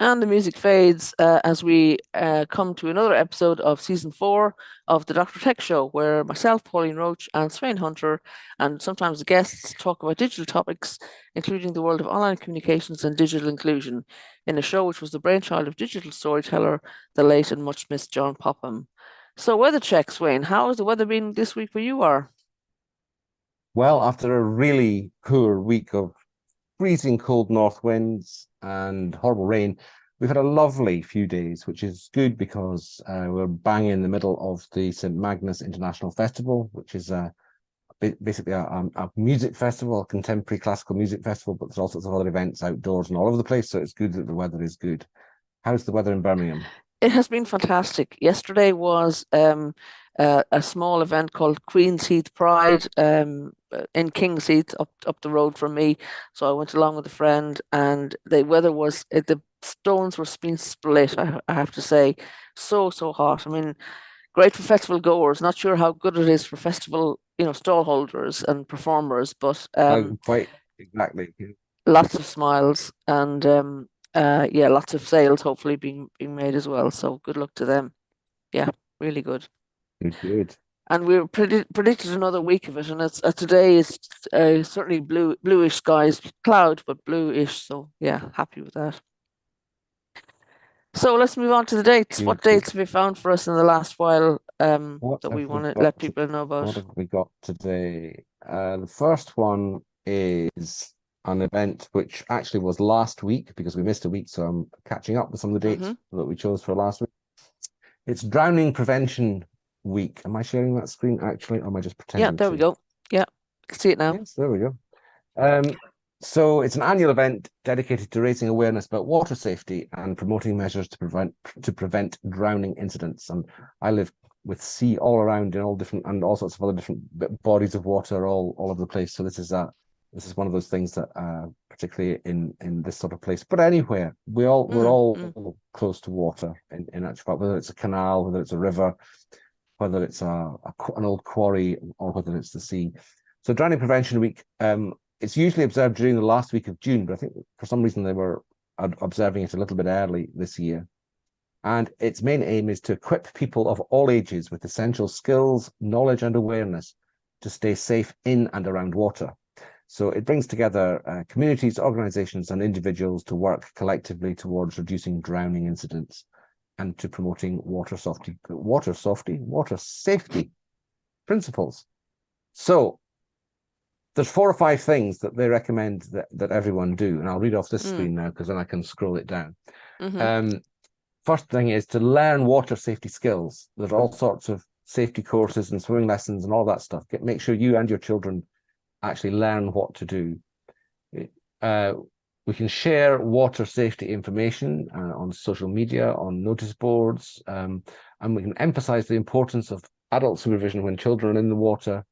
And the music fades as we come to another episode of season 4 of the Dr. Tech Show, where myself, Pauline Roche, and Sweyn Hunter, and sometimes the guests talk about digital topics, including the world of online communications and digital inclusion, in a show which was the brainchild of digital storyteller, the late and much missed John Popham. So, weather check, Sweyn. How has the weather been this week where you are? Well, after a really poor week of freezing cold north winds and horrible rain, we've had a lovely few days, which is good because we're bang in the middle of the St. Magnus International Festival, which is basically a music festival, a contemporary classical music festival, but there's all sorts of other events outdoors and all over the place. So it's good that the weather is good. How's the weather in Birmingham? It has been fantastic. Yesterday was a small event called Queen's Heath Pride in King's Heath up the road from me. So I went along with a friend, and the weather was the stones were being split. I have to say, so hot. I mean, great for festival goers. Not sure how good it is for festival, stall holders and performers, but Quite exactly. lots of smiles and yeah, lots of sales hopefully being made as well. So good luck to them. Yeah, really good. Good, good. And we predicted another week of it, and it's today is certainly bluish skies, cloud but bluish. So yeah, happy with that. So let's move on to the dates. What Good, good. dates have you found for us in the last while What that we have we want to got? let people know What about? have we got today? The first one is an event which actually was last week because we missed a week, so I'm catching up with some of the Hmm. dates that we chose for last week. It's Drowning Prevention Week. Am I sharing that screen actually, or am I just Yeah, pretending there we to? go. Yeah, can see it now. Yes, there we go. Um, so it's an annual event dedicated to raising awareness about water safety and promoting measures to prevent drowning incidents. And I live with sea all around in all different and all sorts of other different bodies of water all over the place. So this is one of those things that particularly in this sort of place, but anywhere we're Mm, mm. all close to water in actual fact, whether it's a canal, whether it's a river, whether it's an old quarry, or whether it's the sea. So Drowning Prevention Week, it's usually observed during the last week of June, but I think for some reason they were observing it a little bit early this year. And its main aim is to equip people of all ages with essential skills, knowledge, and awareness to stay safe in and around water. So it brings together communities, organizations, and individuals to work collectively towards reducing drowning incidents and to promoting water safety principles. So there's 4 or 5 things that they recommend that everyone do, and I'll read off this Mm, screen now because then I can scroll it down. hmm. Um, First thing is to learn water safety skills. There's all sorts of safety courses and swimming lessons and all that stuff. Make sure you and your children actually learn what to do. Uh, we can share water safety information on social media, on notice boards, and we can emphasize the importance of adult supervision when children are in the water,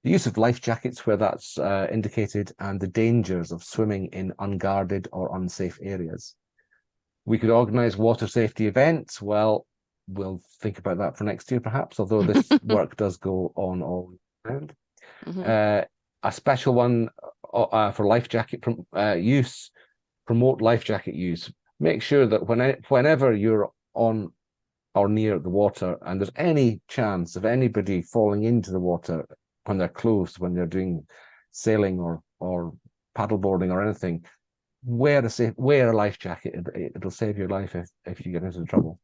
the use of life jackets where that's indicated, and the dangers of swimming in unguarded or unsafe areas. We could organize water safety events. Well, we'll think about that for next year, perhaps, although this work does go on all round. Hmm. Uh, a special one for life jacket use, promote life jacket use. Make sure that whenever you're on or near the water and there's any chance of anybody falling into the water when they're close, when they're doing sailing or paddleboarding or anything, wear a life jacket. It'll save your life if you get into trouble.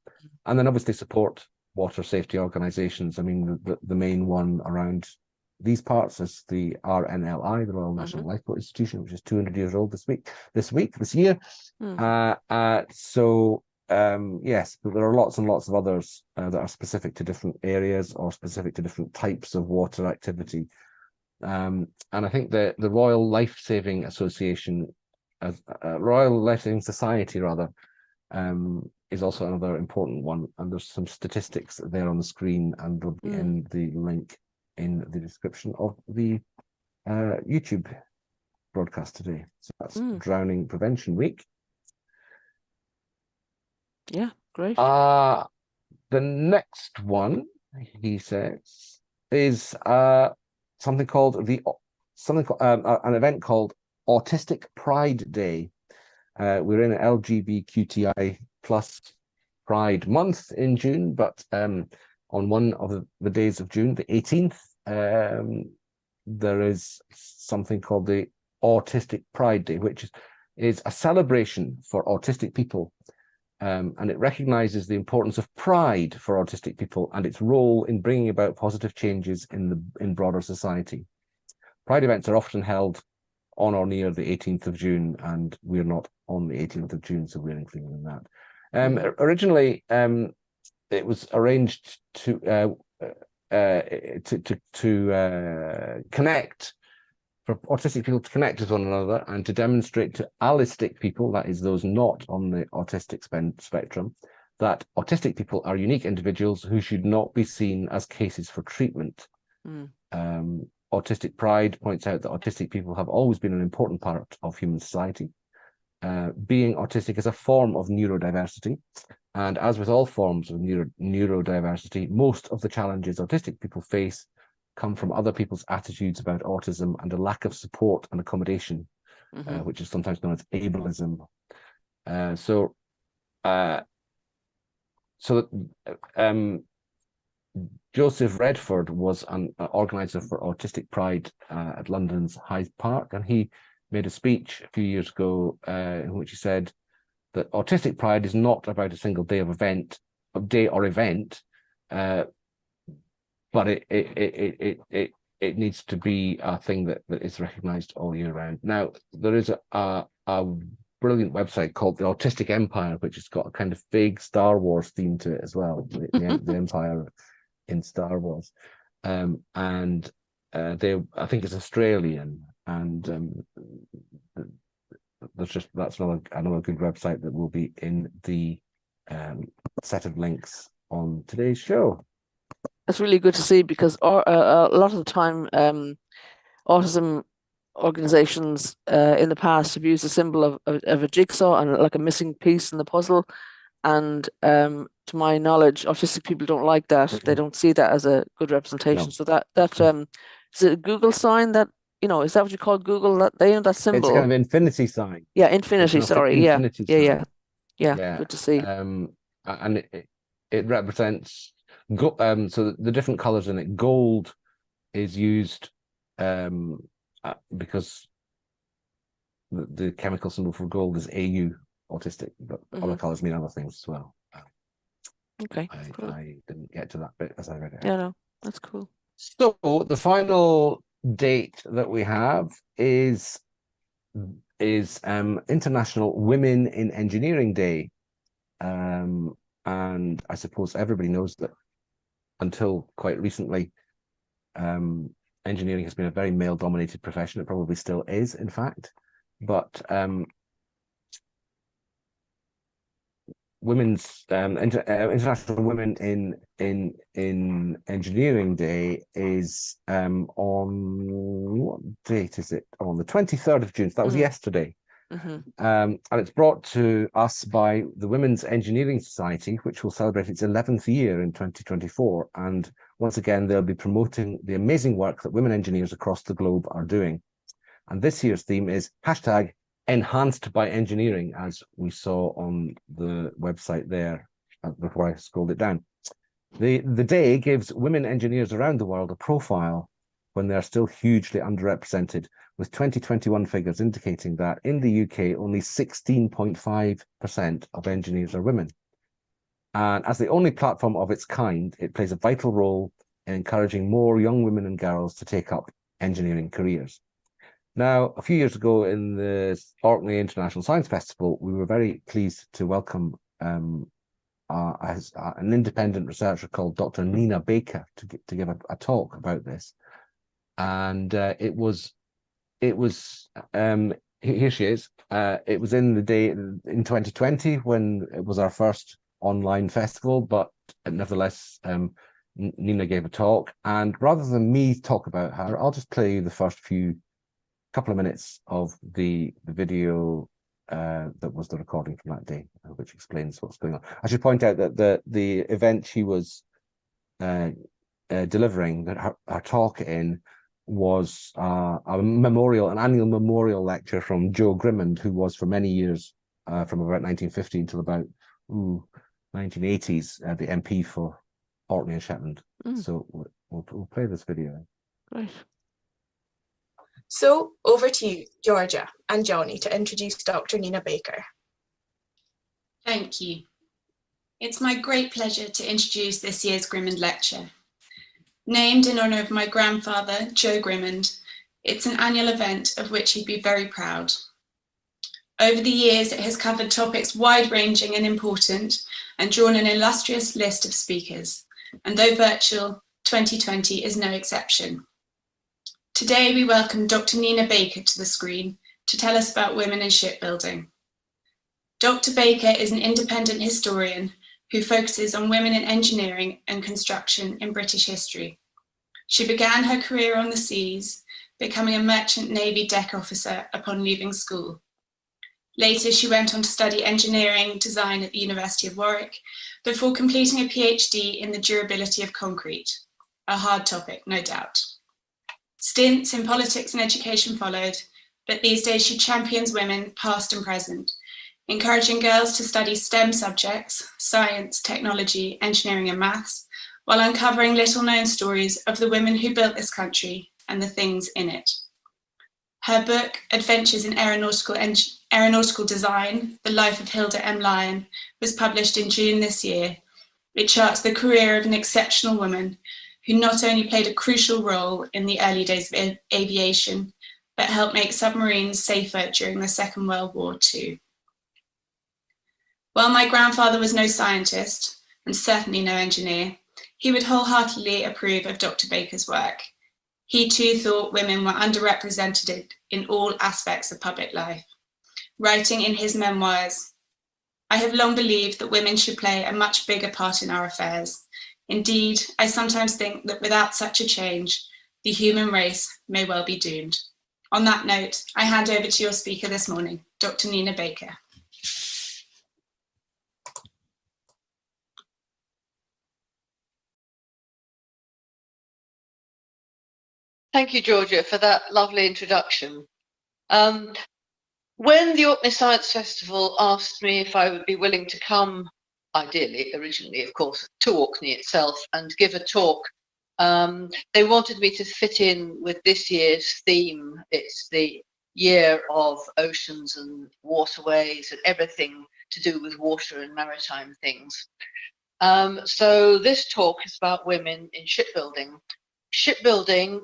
And then obviously support water safety organizations. I mean, the main one around these parts is the RNLI, the Royal Hmm. National Lifeboat Institution, which is 200 years old this year. Mm. Yes, but there are lots and lots of others that are specific to different areas or specific to different types of water activity. And I think the Royal Life Saving Association, Royal Life Saving Society rather, is also another important one. And there's some statistics there on the screen, and they'll be Mm. in the link in the description of the YouTube broadcast today. So that's Mm. Drowning Prevention Week. Yeah, great. Uh, the next one, he says, is something called an event called Autistic Pride Day. we're in LGBTQI plus Pride Month in June, but on one of the days of June, the 18th, there is something called the Autistic Pride Day, which is a celebration for autistic people. And it recognizes the importance of pride for autistic people and its role in bringing about positive changes in broader society. Pride events are often held on or near the 18th of June, and we're not on the 18th of June, so we're included in that. Originally, it was arranged to connect, for autistic people to connect with one another and to demonstrate to allistic people, that is those not on the autistic spectrum, that autistic people are unique individuals who should not be seen as cases for treatment. Autistic Pride points out that autistic people have always been an important part of human society. Being autistic is a form of neurodiversity, and as with all forms of neurodiversity, most of the challenges autistic people face come from other people's attitudes about autism and a lack of support and accommodation, which is sometimes known as ableism. Joseph Redford was an organizer for Autistic Pride at London's Hyde Park, and he made a speech a few years ago in which he said that Autistic Pride is not about a single day or event, but it needs to be a thing that is recognised all year round. Now, there is a brilliant website called the Autistic Empire, which has got a kind of big Star Wars theme to it as well, the Empire in Star Wars. I think it's Australian, and that's another good website that will be in the set of links on today's show. That's really good to see, because a lot of the time autism organizations in the past have used a symbol of a jigsaw and like a missing piece in the puzzle. And to my knowledge, autistic people don't like that. They don't see that as a good representation. No. So that is it a Google sign that, is that what you call Google? That symbol? It's kind of infinity sign. Yeah, infinity. Sorry. Infinity sign. Yeah. Good to see. And it represents so the different colors in it. Gold is used because the chemical symbol for gold is AU, autistic, but other colors mean other things as well. Okay, cool. I didn't get to that bit as I read it. Yeah, no, that's cool. So the final date that we have is International Women in Engineering Day, and I suppose everybody knows that until quite recently, engineering has been a very male-dominated profession. It probably still is, in fact, but International Women in Engineering Day is on what date is it? On the 23rd of June. So that was yesterday. And it's brought to us by the Women's Engineering Society, which will celebrate its 11th year in 2024. And once again, they'll be promoting the amazing work that women engineers across the globe are doing. And this year's theme is #enhanced by engineering, as we saw on the website there before I scrolled it down. The day gives women engineers around the world a profile when they're still hugely underrepresented, with 2021 figures indicating that in the UK, only 16.5% of engineers are women. And as the only platform of its kind, it plays a vital role in encouraging more young women and girls to take up engineering careers. Now, a few years ago in the Orkney International Science Festival, we were very pleased to welcome an independent researcher called Dr. Janinah Baker to give a talk about this. And it was here she is. It was in the day in 2020 when it was our first online festival, but nevertheless, Nina gave a talk. And rather than me talk about her, I'll just play you the first couple of minutes of the video that was the recording from that day, which explains what's going on. I should point out that the event she was delivering, that her talk in, was an annual memorial lecture from Joe Grimmond, who was for many years from about 1950 until about 1980s, the MP for Orkney and Shetland. So we'll play this video. Great. So over to you, Georgia and Johnny, to introduce Dr. Janinah Baker. Thank you. It's my great pleasure to introduce this year's Grimmond Lecture. Named in honour of my grandfather, Joe Grimmond, it's an annual event of which he'd be very proud. Over the years, it has covered topics wide-ranging and important and drawn an illustrious list of speakers, and though virtual, 2020 is no exception. Today, we welcome Dr. Janinah Baker to the screen to tell us about women in shipbuilding. Dr. Baker is an independent historian who focuses on women in engineering and construction in British history. She began her career on the seas, becoming a merchant navy deck officer upon leaving school. Later, she went on to study engineering design at the University of Warwick before completing a PhD in the durability of concrete, a hard topic, no doubt. Stints in politics and education followed, but these days she champions women, past and present, encouraging girls to study STEM subjects, science, technology, engineering and maths, while uncovering little-known stories of the women who built this country and the things in it. Her book, Adventures in Aeronautical Design, The Life of Hilda M. Lyon, was published in June this year. It charts the career of an exceptional woman who not only played a crucial role in the early days of aviation, but helped make submarines safer during the Second World War too. While my grandfather was no scientist, and certainly no engineer, he would wholeheartedly approve of Dr. Baker's work. He too thought women were underrepresented in all aspects of public life. Writing in his memoirs, "I have long believed that women should play a much bigger part in our affairs. Indeed, I sometimes think that without such a change, the human race may well be doomed." On that note, I hand over to your speaker this morning, Dr. Janinah Baker. Thank you, Georgia, for that lovely introduction. When the Orkney Science Festival asked me if I would be willing to come, ideally, originally, of course, to Orkney itself and give a talk, they wanted me to fit in with this year's theme. It's the year of oceans and waterways and everything to do with water and maritime things. So this talk is about women in shipbuilding. Shipbuilding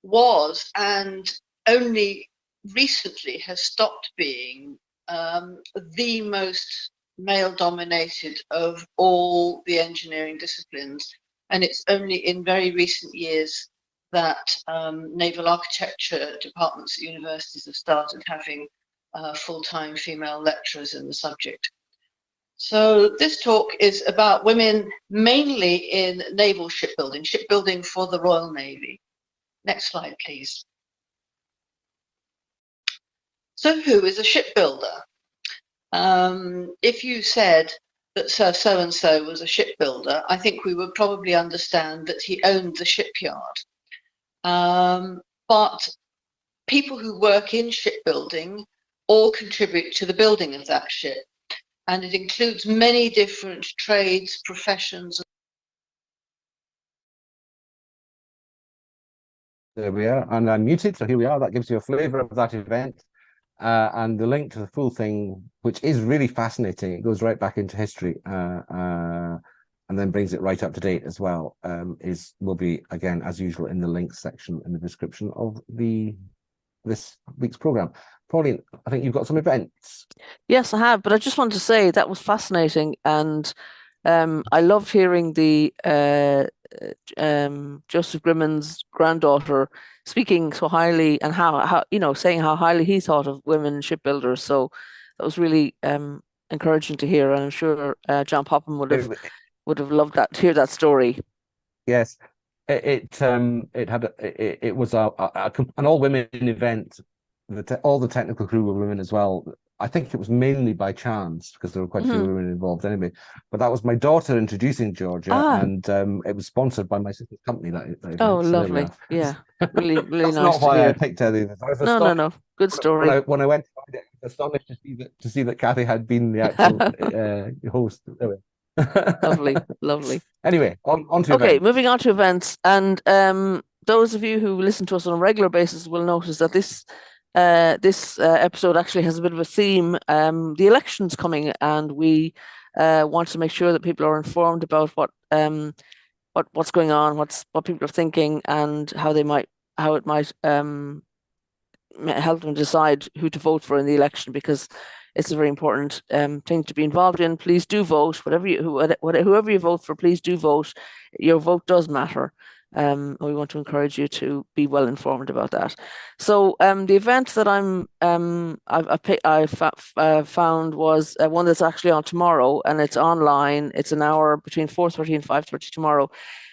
was and only recently has stopped being the most male-dominated of all the engineering disciplines, and it's only in very recent years that naval architecture departments at universities have started having full-time female lecturers in the subject. So this talk is about women mainly in naval shipbuilding, shipbuilding for the Royal Navy. Next slide, please. So who is a shipbuilder? If you said that Sir so-and-so was a shipbuilder, I think we would probably understand that he owned the shipyard. But people who work in shipbuilding all contribute to the building of that ship. And it includes many different trades, professions. There we are, and I'm muted, so here we are. That gives you a flavour of that event. And the link to the full thing, which is really fascinating, it goes right back into history and then brings it right up to date as well, will be, again, as usual, in the links section in the description of this week's programme. Pauline, I think you've got some events. Yes, I have, but I just wanted to say that was fascinating, and I loved hearing the Joseph Grimmond's granddaughter speaking so highly, and how saying how highly he thought of women shipbuilders. So that was really encouraging to hear, and I'm sure John Popham would have loved that to hear that story. Yes, it was an all women event. All the technical crew were women as well. I think it was mainly by chance because there were quite a few women involved anyway. But that was my daughter introducing Georgia, and it was sponsored by my sister's company. That event. Oh, so lovely! Yeah, really, really That's nice not why to hear. I picked her. No, good story. When I went to find it, astonished to see that Kathy had been the actual host. Lovely, lovely. Anyway, on to Okay, events. moving on to events, and those of you who listen to us on a regular basis will notice that this episode actually has a bit of a theme. The election's coming, and we want to make sure that people are informed about what's going on, what people are thinking, and how it might help them decide who to vote for in the election, because it's a very important thing to be involved in. Please do vote. Whoever you vote for, please do vote. Your vote does matter. We want to encourage you to be well informed about that. So the event that I found was one that's actually on tomorrow, and it's online. It's an hour between 4:30 and 5:30 tomorrow,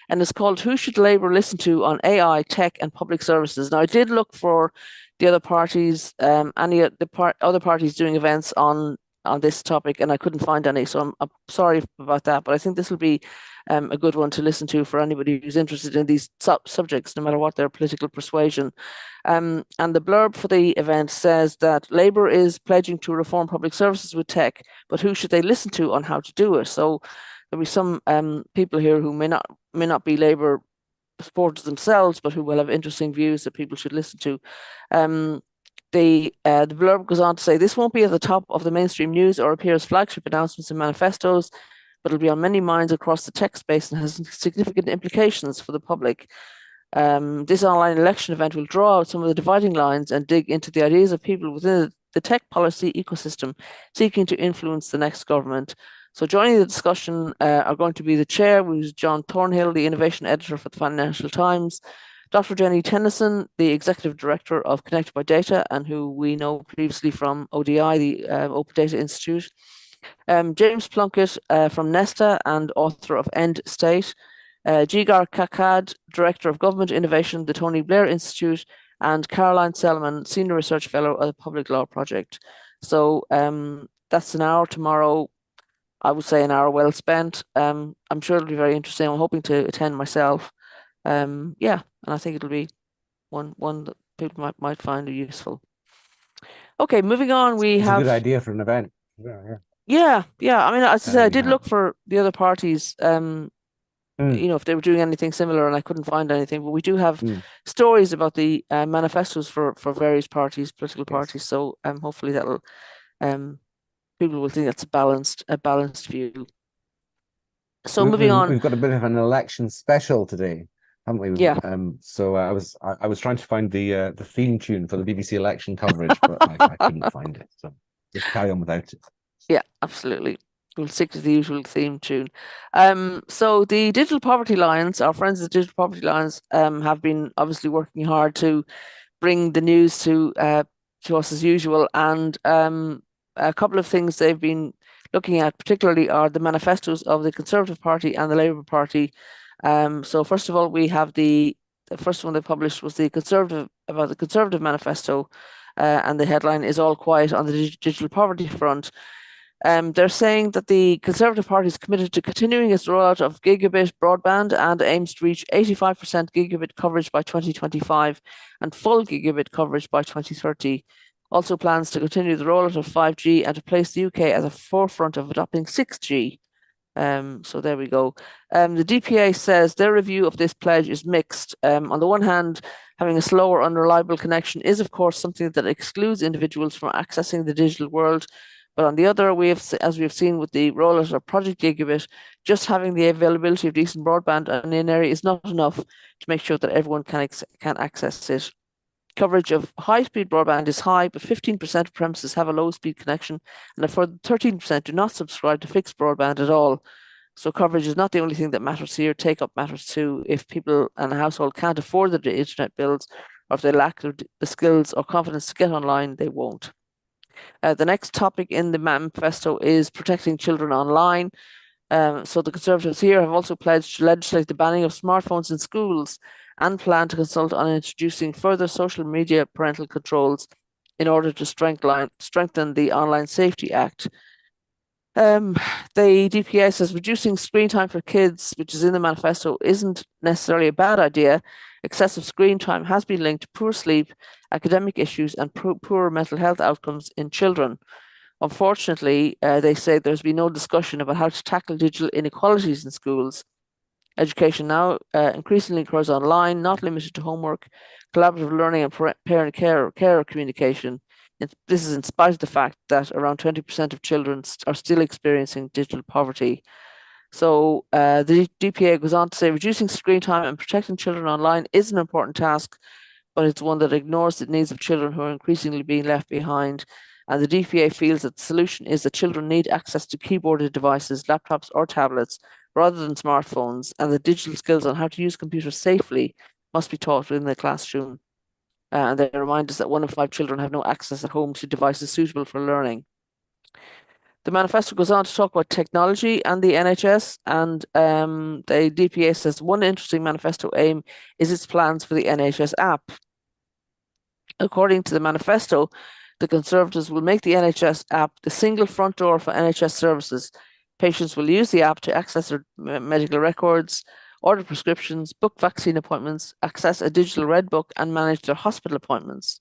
and it's called "Who Should Labour Listen to on AI, Tech and Public Services?" Now, I did look for the other parties, other parties doing events on this topic, and I couldn't find any, so I'm sorry about that. But I think this will be a good one to listen to for anybody who's interested in these subjects, no matter what their political persuasion. And the blurb for the event says that Labour is pledging to reform public services with tech, but who should they listen to on how to do it? So there'll be some people here who may not be Labour supporters themselves, but who will have interesting views that people should listen to. The blurb goes on to say, this won't be at the top of the mainstream news or appear as flagship announcements and manifestos, but it'll be on many minds across the tech space and has significant implications for the public. This online election event will draw out some of the dividing lines and dig into the ideas of people within the tech policy ecosystem seeking to influence the next government. So joining the discussion are going to be the chair, who's John Thornhill, the innovation editor for the Financial Times, Dr. Jenny Tennyson, the executive director of Connected by Data, and who we know previously from ODI, the Open Data Institute, James Plunkett from Nesta and author of End State, Jigar Kakad, director of Government Innovation, the Tony Blair Institute, and Caroline Selman, senior research fellow at the Public Law Project. So that's an hour tomorrow. I would say an hour well spent. I'm sure it'll be very interesting. I'm hoping to attend myself. And I think it'll be one that people might find useful. Okay, moving on. It's a good idea for an event. Yeah. I mean, as I said, I did look for the other parties. If they were doing anything similar, and I couldn't find anything. But we do have stories about the manifestos for various parties, political parties. So hopefully that'll people will think that's a balanced view. So moving on, we've got a bit of an election special today, haven't we? Yeah. So I was trying to find the theme tune for the BBC election coverage, but I couldn't find it. So just carry on without it. Yeah, absolutely. We'll stick to the usual theme tune. So the Digital Poverty Alliance, our friends at the Digital Poverty Alliance, have been obviously working hard to bring the news to us as usual, and a couple of things they've been looking at particularly are the manifestos of the Conservative Party and the Labour Party. So first of all, we have the first one they published was the Conservative manifesto, and the headline is "All Quiet on the Digital Poverty Front." They're saying that the Conservative Party is committed to continuing its rollout of gigabit broadband and aims to reach 85% gigabit coverage by 2025 and full gigabit coverage by 2030. Also plans to continue the rollout of 5G and to place the UK at the forefront of adopting 6G. So there we go. The DPA says their review of this pledge is mixed. On the one hand, having a slow or unreliable connection is, of course, something that excludes individuals from accessing the digital world. But on the other, as we have seen with the rollout of Project Gigabit, just having the availability of decent broadband in an area is not enough to make sure that everyone can access it. Coverage of high-speed broadband is high, but 15% of premises have a low-speed connection, and a further 13% do not subscribe to fixed broadband at all. So coverage is not the only thing that matters here. Take-up matters too. If people and a household can't afford the internet bills, or if they lack the skills or confidence to get online, they won't. The next topic in the manifesto is protecting children online. So the Conservatives here have also pledged to legislate the banning of smartphones in schools and plan to consult on introducing further social media parental controls in order to strengthen the Online Safety Act. The DPA says reducing screen time for kids, which is in the manifesto, isn't necessarily a bad idea. Excessive screen time has been linked to poor sleep academic issues, and poor mental health outcomes in children. Unfortunately, they say there's been no discussion about how to tackle digital inequalities in schools. Education now increasingly occurs online, not limited to homework, collaborative learning, and parent-carer communication. This is in spite of the fact that around 20% of children are still experiencing digital poverty. So the DPA goes on to say reducing screen time and protecting children online is an important task, but it's one that ignores the needs of children who are increasingly being left behind. And the DPA feels that the solution is that children need access to keyboarded devices, laptops, or tablets rather than smartphones, and the digital skills on how to use computers safely must be taught within the classroom. And they remind us that 1 in 5 children have no access at home to devices suitable for learning. The manifesto goes on to talk about technology and the NHS, and the DPA says one interesting manifesto aim is its plans for the NHS app. According to the manifesto, the Conservatives will make the NHS app the single front door for NHS services. Patients will use the app to access their medical records, order prescriptions, book vaccine appointments, access a digital red book, and manage their hospital appointments.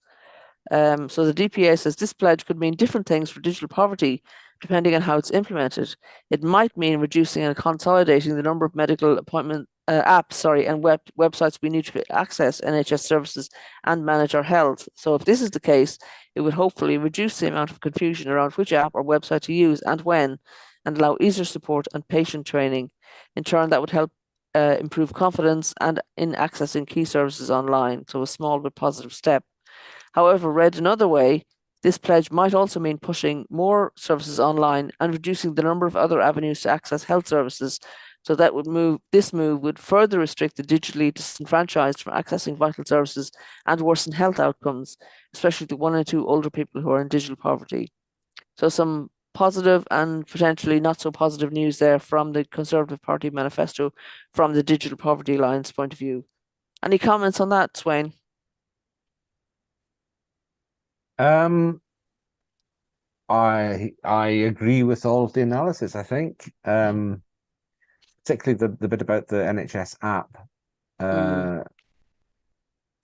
So the DPA says this pledge could mean different things for digital poverty, depending on how it's implemented. It might mean reducing and consolidating the number of medical appointment apps, and websites we need to access NHS services and manage our health. So if this is the case, it would hopefully reduce the amount of confusion around which app or website to use and when, and allow easier support and patient training. In turn, that would help improve confidence and in accessing key services online. So a small but positive step. However, read another way, this pledge might also mean pushing more services online and reducing the number of other avenues to access health services. So this move would further restrict the digitally disenfranchised from accessing vital services and worsen health outcomes, especially the 1 in 2 older people who are in digital poverty. So some positive and potentially not so positive news there from the Conservative Party manifesto from the Digital Poverty Alliance point of view. Any comments on that, Sweyn? I agree with all of the analysis, I think. Particularly the bit about the NHS app.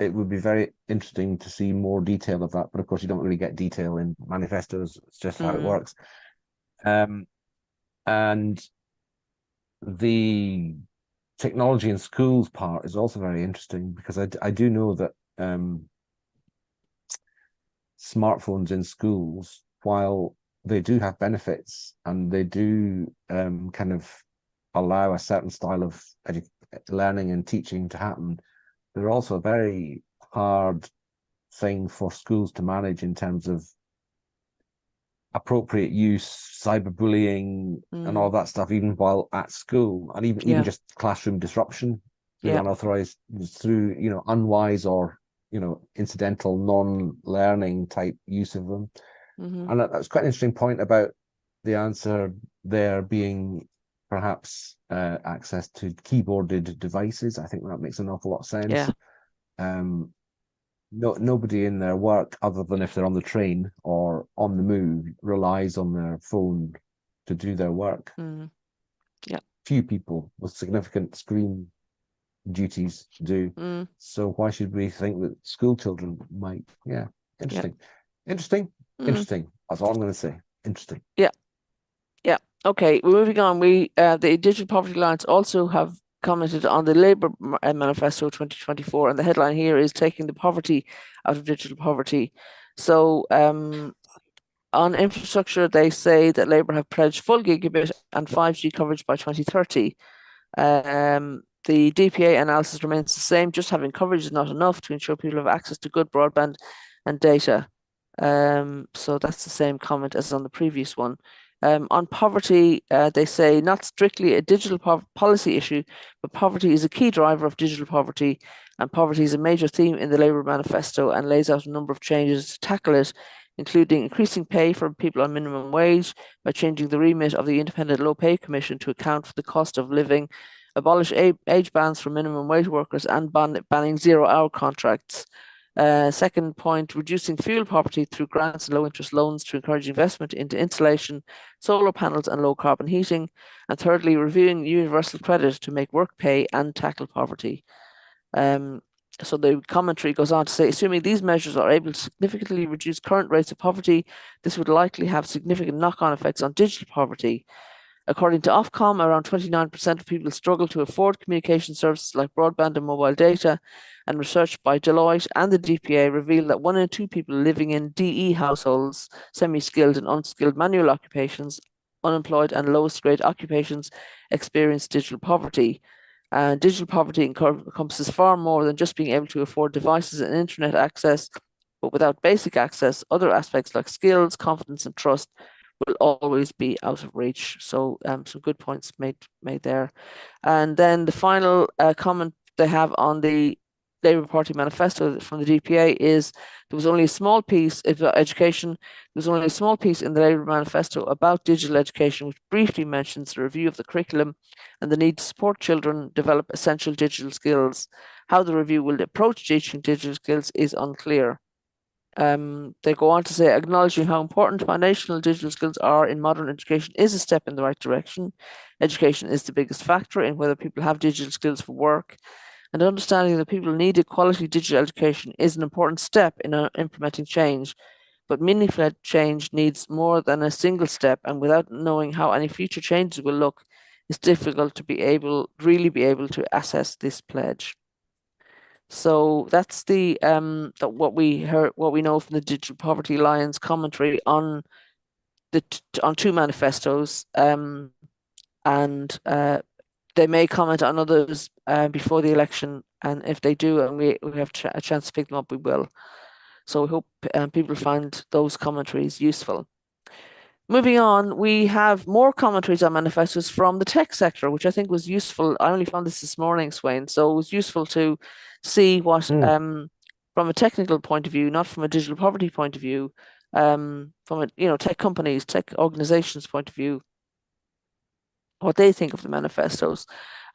It would be very interesting to see more detail of that, but of course you don't really get detail in manifestos. It's just how it works. And the technology in schools part is also very interesting, because I do know that smartphones in schools, while they do have benefits and they do kind of allow a certain style of learning and teaching to happen, they're also a very hard thing for schools to manage in terms of appropriate use, cyberbullying, and all that stuff, even while at school, and even just classroom disruption through unauthorized, through unwise or incidental non-learning type use of them. And that's quite an interesting point about the answer there being perhaps access to keyboarded devices. I think that makes an awful lot of sense. Nobody in their work, other than if they're on the train or on the move, relies on their phone to do their work. Few people with significant screen duties do. So why should we think that school children might? Interesting. That's all I'm going to say. Interesting. Okay, we're moving on. The Digital Poverty Alliance also have commented on the Labour Manifesto 2024, and the headline here is taking the poverty out of digital poverty. So on infrastructure, they say that Labour have pledged full gigabit and 5G coverage by 2030. The DPA analysis remains the same. Just having coverage is not enough to ensure people have access to good broadband and data. So that's the same comment as on the previous one. On poverty, they say not strictly a digital policy issue, but poverty is a key driver of digital poverty, and poverty is a major theme in the Labour Manifesto and lays out a number of changes to tackle it, including increasing pay for people on minimum wage by changing the remit of the Independent Low Pay Commission to account for the cost of living, abolish age bans for minimum wage workers, and banning zero-hour contracts. Second point, reducing fuel poverty through grants and low-interest loans to encourage investment into insulation, solar panels, and low-carbon heating. And thirdly, reviewing universal credit to make work pay and tackle poverty. So the commentary goes on to say, assuming these measures are able to significantly reduce current rates of poverty, this would likely have significant knock-on effects on digital poverty. According to Ofcom, around 29% of people struggle to afford communication services like broadband and mobile data, and research by Deloitte and the DPA revealed that 1 in 2 people living in DE households, semi-skilled and unskilled manual occupations, unemployed and lowest grade occupations, experience digital poverty. And digital poverty encompasses far more than just being able to afford devices and internet access, but without basic access, other aspects like skills, confidence, and trust will always be out of reach. So some good points made there. And then the final comment they have on the Labour Party manifesto from the DPA is there was only a small piece about education. There was only a small piece in the Labour manifesto about digital education, which briefly mentions the review of the curriculum and the need to support children develop essential digital skills. How the review will approach teaching digital skills is unclear. They go on to say, acknowledging how important foundational digital skills are in modern education is a step in the right direction. Education is the biggest factor in whether people have digital skills for work, and understanding that people need a quality digital education is an important step in implementing change. But meaningful change needs more than a single step, and without knowing how any future changes will look, it's difficult to really be able to assess this pledge. So that's the what we know from the Digital Poverty Alliance commentary on on 2 manifestos, and they may comment on others before the election, and if they do, and we have a chance to pick them up, we will. So we hope people find those commentaries useful. Moving on, we have more commentaries on manifestos from the tech sector, which I think was useful. I only found this morning, Sweyn, so it was useful to see what, from a technical point of view, not from a digital poverty point of view, from a tech companies, tech organizations point of view, what they think of the manifestos.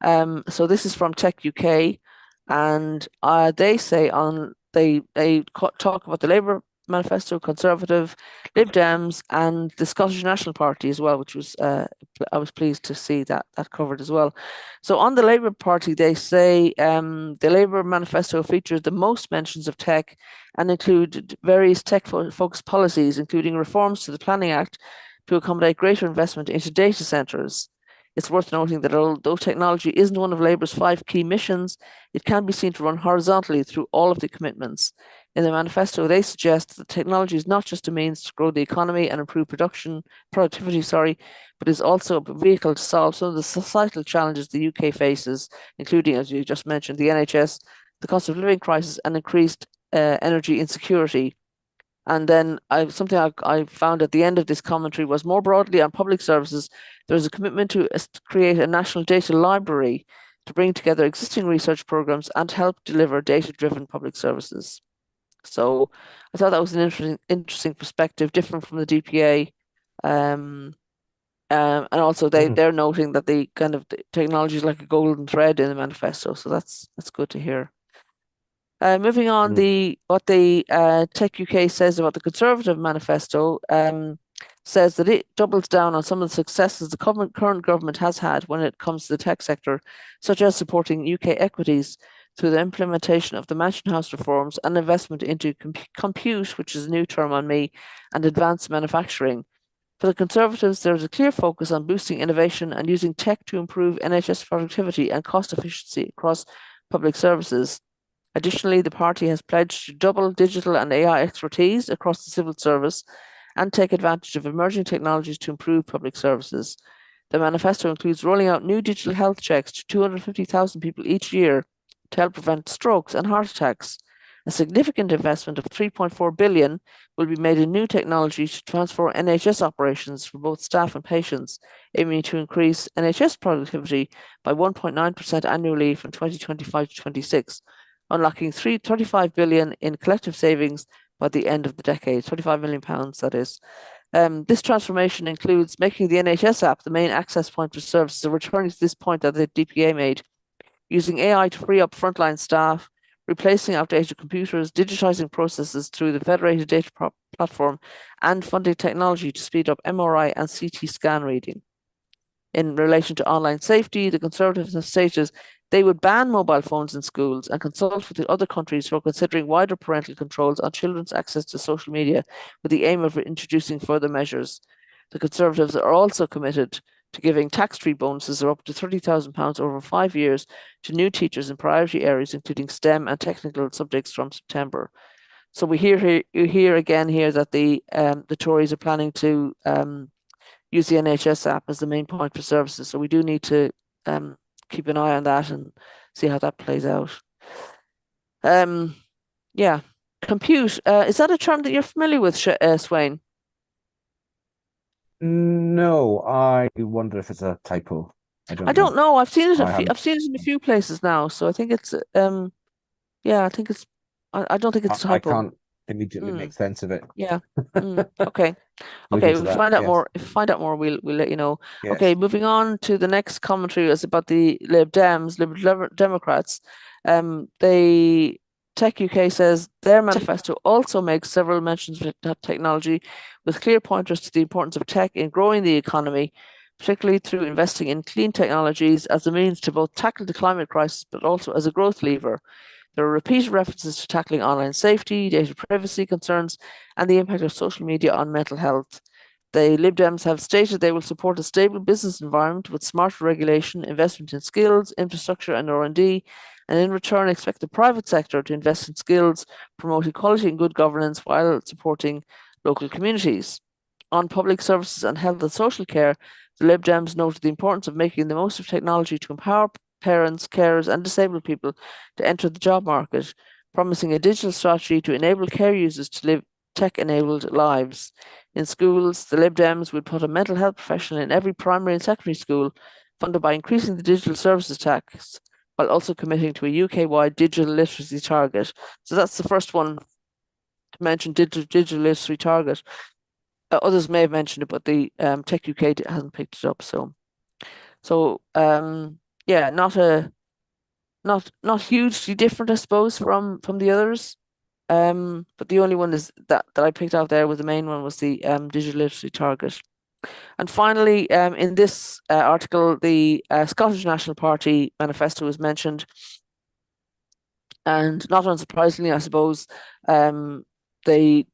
So this is from Tech UK, and they say they talk about the Labour manifesto, Conservative, Lib Dems, and the Scottish National Party as well, which was I was pleased to see that covered as well. So on the Labour Party, they say the Labour manifesto features the most mentions of tech and included various tech-focused policies, including reforms to the Planning Act to accommodate greater investment into data centres. It's worth noting that although technology isn't one of Labour's 5 key missions, it can be seen to run horizontally through all of the commitments. In the manifesto, they suggest that technology is not just a means to grow the economy and improve productivity, but is also a vehicle to solve some of the societal challenges the UK faces, including, as you just mentioned, the NHS, the cost of living crisis, and increased energy insecurity. And then something I found at the end of this commentary was, more broadly on public services, there's a commitment to create a national data library to bring together existing research programs and help deliver data-driven public services. So I thought that was an interesting perspective, different from the DPA. And also they're noting that the technology is like a golden thread in the manifesto. So that's good to hear. Moving on, what the Tech UK says about the Conservative manifesto says that it doubles down on some of the successes the current government has had when it comes to the tech sector, such as supporting UK equities through the implementation of the Mansion House reforms and investment into compute, which is a new term on me, and advanced manufacturing. For the Conservatives, there is a clear focus on boosting innovation and using tech to improve NHS productivity and cost efficiency across public services. Additionally, the party has pledged to double digital and AI expertise across the civil service and take advantage of emerging technologies to improve public services. The manifesto includes rolling out new digital health checks to 250,000 people each year to help prevent strokes and heart attacks. A significant investment of £3.4 billion will be made in new technology to transform NHS operations for both staff and patients, aiming to increase NHS productivity by 1.9% annually from 2025 to 26, unlocking £35 billion in collective savings by the end of the decade, £25 million, that is. This transformation includes making the NHS app the main access point for services, returning to this point that the DPA made, using AI to free up frontline staff, replacing outdated computers, digitising processes through the federated data platform, and funding technology to speed up MRI and CT scan reading. In relation to online safety, the Conservatives have stated They would ban mobile phones in schools and consult with the other countries who are considering wider parental controls on children's access to social media with the aim of introducing further measures. The Conservatives are also committed to giving tax-free bonuses of up to £30,000 over 5 years to new teachers in priority areas, including STEM and technical subjects from September. So we hear again here that the Tories are planning to use the NHS app as the main point for services. So we do need to keep an eye on that and see how that plays out. Yeah, compute. Is that a term that you're familiar with, Sweyn? No, I wonder if it's a typo. I don't know. I've seen it. I've seen it in a few places now. So I think it's. Yeah, I think it's. I don't think it's a I typo. can't immediately make sense of it. Yeah. Okay. Look Okay. into We'll that, find out yes. more. If we find out more, we'll let you know. Yes. Okay. Moving on to the next commentary is about the Liberal Democrats. They Tech UK says their manifesto also makes several mentions of technology, with clear pointers to the importance of tech in growing the economy, particularly through investing in clean technologies as a means to both tackle the climate crisis, but also as a growth lever. There are repeated references to tackling online safety, data privacy concerns, and the impact of social media on mental health. The Lib Dems have stated they will support a stable business environment with smarter regulation, investment in skills, infrastructure, and R&D, and in return expect the private sector to invest in skills, promote equality and good governance while supporting local communities. On public services and health and social care, the Lib Dems noted the importance of making the most of technology to empower parents, carers, and disabled people to enter the job market, promising a digital strategy to enable care users to live tech-enabled lives. In schools, the Lib Dems would put a mental health professional in every primary and secondary school, funded by increasing the digital services tax, while also committing to a UK-wide digital literacy target. So that's the first one to mention, digital literacy target. Others may have mentioned it, but the Tech UK hasn't picked it up. So yeah, not hugely different, I suppose, from the others. But the only one is that I picked out there was the main one was the digital literacy target. And finally, in this article, the Scottish National Party manifesto was mentioned, and not unsurprisingly, I suppose, the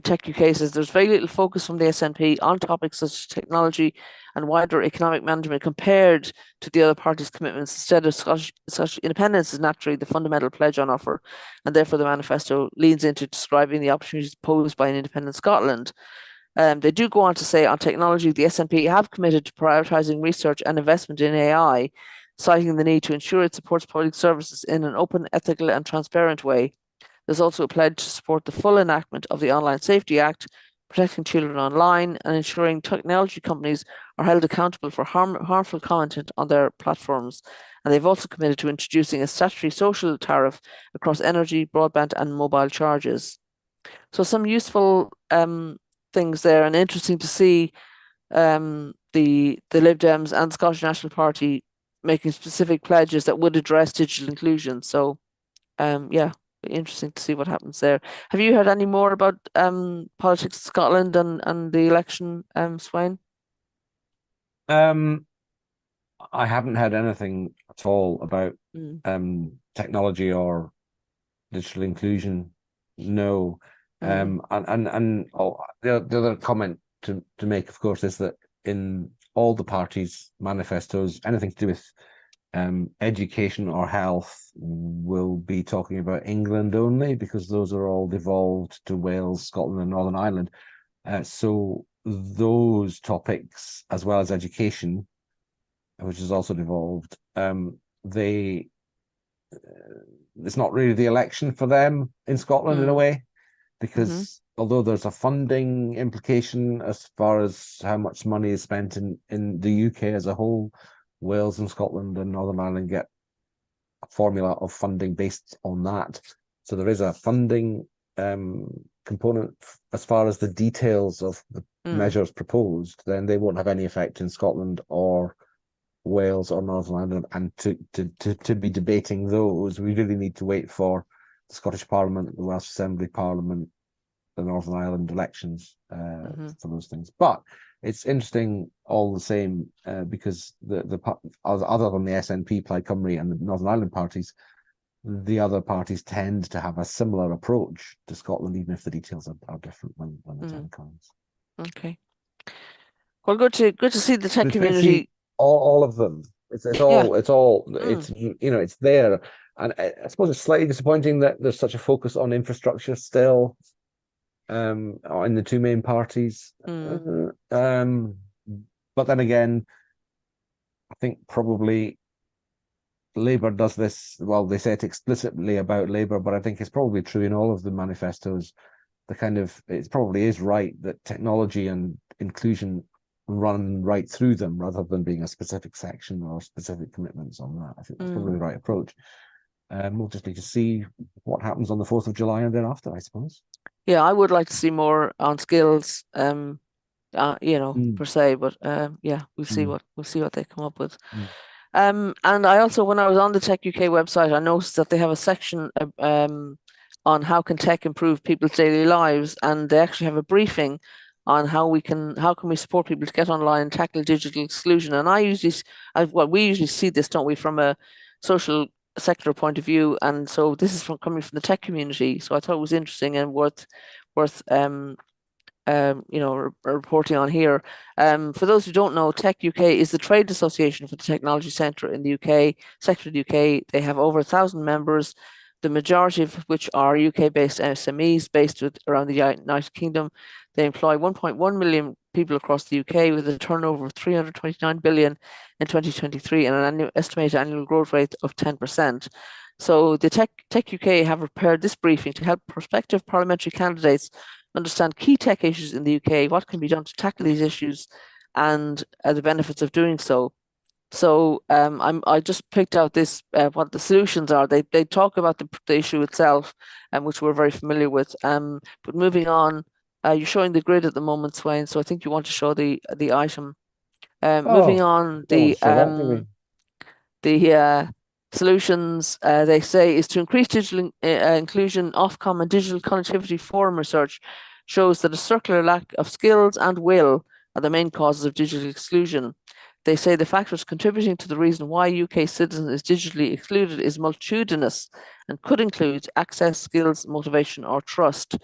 Tech UK says there's very little focus from the SNP on topics such as technology and wider economic management compared to the other parties' commitments. Instead of Scottish independence is naturally the fundamental pledge on offer, and therefore the manifesto leans into describing the opportunities posed by an independent Scotland. They do go on to say on technology, the SNP have committed to prioritising research and investment in AI, citing the need to ensure it supports public services in an open, ethical and transparent way. There's also a pledge to support the full enactment of the Online Safety Act, protecting children online and ensuring technology companies are held accountable for harmful content on their platforms. And they've also committed to introducing a statutory social tariff across energy, broadband and mobile charges. So some useful things there, and interesting to see the Lib Dems and the Scottish National Party making specific pledges that would address digital inclusion. So yeah, interesting to see what happens there. Have you heard any more about politics in Scotland and the election, Sweyn? I haven't heard anything at all about technology or digital inclusion. No. And the other comment to make, of course, is that in all the parties' manifestos, anything to do with education or health will be talking about England only, because those are all devolved to Wales, Scotland and Northern Ireland. So those topics, as well as education, which is also devolved, it's not really the election for them in Scotland in a way, because although there's a funding implication as far as how much money is spent in the UK as a whole, Wales and Scotland and Northern Ireland get a formula of funding based on that. So there is a funding component. As far as the details of the measures proposed, then they won't have any effect in Scotland or Wales or Northern Ireland. And to be debating those, we really need to wait for the Scottish Parliament, the Welsh Assembly Parliament, the Northern Ireland elections for those things. But it's interesting all the same because other than the SNP, Plaid Cymru, and the Northern Ireland parties, the other parties tend to have a similar approach to Scotland, even if the details are different when the time comes. Okay. Well, good to see the tech It's great to see community. all of them. It's there. And I suppose it's slightly disappointing that there's such a focus on infrastructure still in the two main parties. But then again, I think probably Labour does this, well, they say it explicitly about Labour, but I think it's probably true in all of the manifestos. It probably is right that technology and inclusion run right through them rather than being a specific section or specific commitments on that. I think that's probably the right approach. We'll just need to see what happens on the 4th of July and then after, I suppose. Yeah, I would like to see more on skills, per se, but yeah, we'll see what they come up with. And I also, when I was on the Tech UK website, I noticed that they have a section on how can tech improve people's daily lives, and they actually have a briefing on how can we support people to get online and tackle digital exclusion. And we usually see this, don't we, from a social sector point of view, and so this is coming from the tech community. So I thought it was interesting and worth reporting on here. For those who don't know, Tech UK is the trade association for the technology sector in the UK. They have over 1,000 members, the majority of which are UK-based SMEs based around the United Kingdom. They employ 1.1 million people across the UK with a turnover of 329 billion in 2023 and an estimated annual growth rate of 10%. So the Tech UK have prepared this briefing to help prospective parliamentary candidates understand key tech issues in the UK, what can be done to tackle these issues, and the benefits of doing so. So I just picked out this what the solutions are. They talk about the issue itself, which we're very familiar with. But moving on, you're showing the grid at the moment, Sweyn. So I think you want to show the item. Moving on, the solutions they say is to increase digital inclusion. Ofcom and Digital Connectivity Forum research shows that a circular lack of skills and will are the main causes of digital exclusion. They say the factors contributing to the reason why UK citizens is digitally excluded is multitudinous and could include access, skills, motivation, or trust.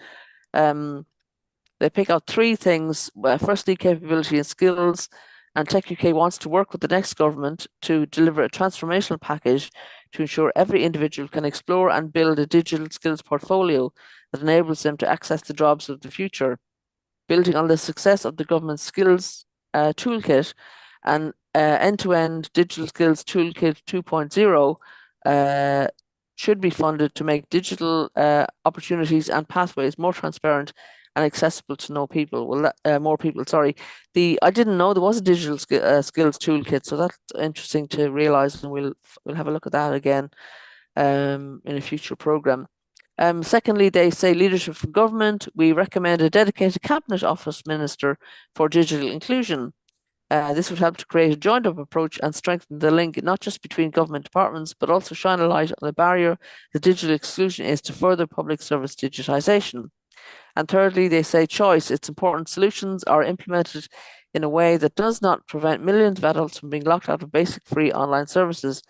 They pick out three things. Firstly, capability and skills. And Tech UK wants to work with the next government to deliver a transformational package to ensure every individual can explore and build a digital skills portfolio that enables them to access the jobs of the future. Building on the success of the government's skills toolkit and end-to-end digital skills toolkit 2.0 should be funded to make digital opportunities and pathways more transparent and accessible to more people. I didn't know there was a digital skills toolkit, so that's interesting to realise, and we'll have a look at that again in a future programme. Secondly, they say leadership from government. We recommend a dedicated cabinet office minister for digital inclusion. This would help to create a joined-up approach and strengthen the link not just between government departments, but also shine a light on the barrier that digital exclusion is to further public service digitisation. And thirdly, they say choice. It's important solutions are implemented in a way that does not prevent millions of adults from being locked out of basic free online services.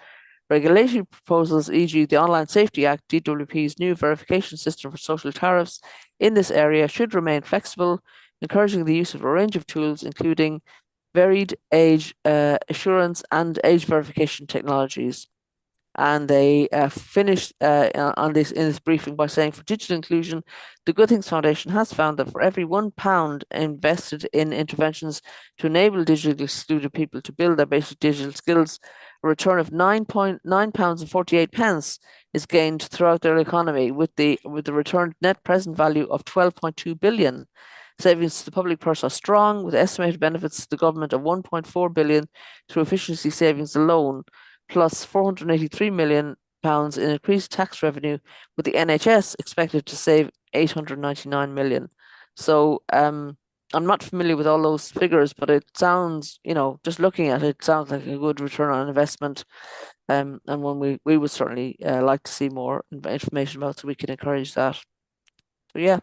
Regulatory proposals, e.g. the Online Safety Act, DWP's new verification system for social tariffs in this area should remain flexible, encouraging the use of a range of tools, including varied age assurance and age verification technologies. And they finished in this briefing by saying, for digital inclusion, the Good Things Foundation has found that for every £1 invested in interventions to enable digitally excluded people to build their basic digital skills, a return of £9.48 is gained throughout their economy, with the returned net present value of 12.2 billion. Savings to the public purse are strong, with estimated benefits to the government of 1.4 billion through efficiency savings alone, plus £483 million in increased tax revenue, with the NHS expected to save 899 million. So I'm not familiar with all those figures, but it sounds, just looking at it, sounds like a good return on investment, and one we would certainly like to see more information about, so we can encourage that. So yeah.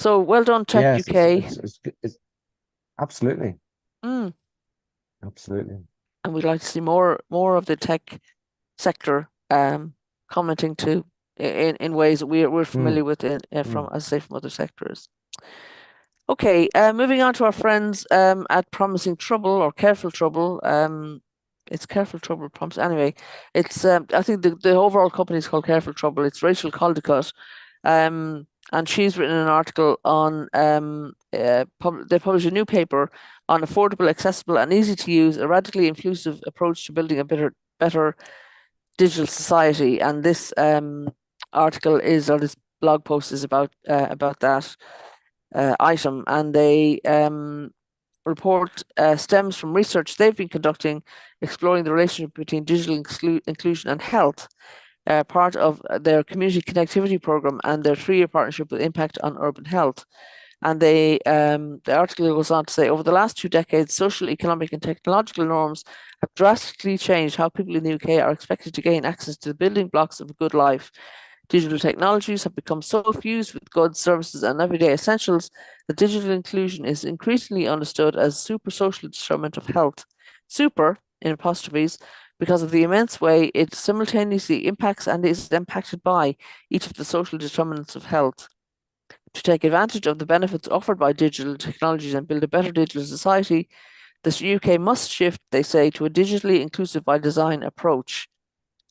So well done, Tech Yes, UK. it's absolutely, Mm. absolutely. And we'd like to see more of the tech sector commenting to in ways that we're familiar with from, as I say, from other sectors. Okay, moving on to our friends at Promising Trouble or Careful Trouble. It's Careful Trouble, promise. Anyway, it's I think the overall company is called Careful Trouble. It's Rachel Caldicott, and she's written an article on they published a new paper on affordable, accessible, and easy to use, a radically inclusive approach to building a better digital society. And this article or this blog post is about that item, and they report stems from research they've been conducting exploring the relationship between digital inclusion and health, part of their community connectivity program and their 3-year partnership with Impact on Urban Health. And the article goes on to say, over the last 2 decades, social, economic, and technological norms have drastically changed how people in the UK are expected to gain access to the building blocks of a good life. Digital technologies have become so fused with goods, services, and everyday essentials that digital inclusion is increasingly understood as super social determinant of health. Super, in apostrophes, because of the immense way it simultaneously impacts and is impacted by each of the social determinants of health. To take advantage of the benefits offered by digital technologies and build a better digital society, the UK must shift, they say, to a digitally inclusive by design approach.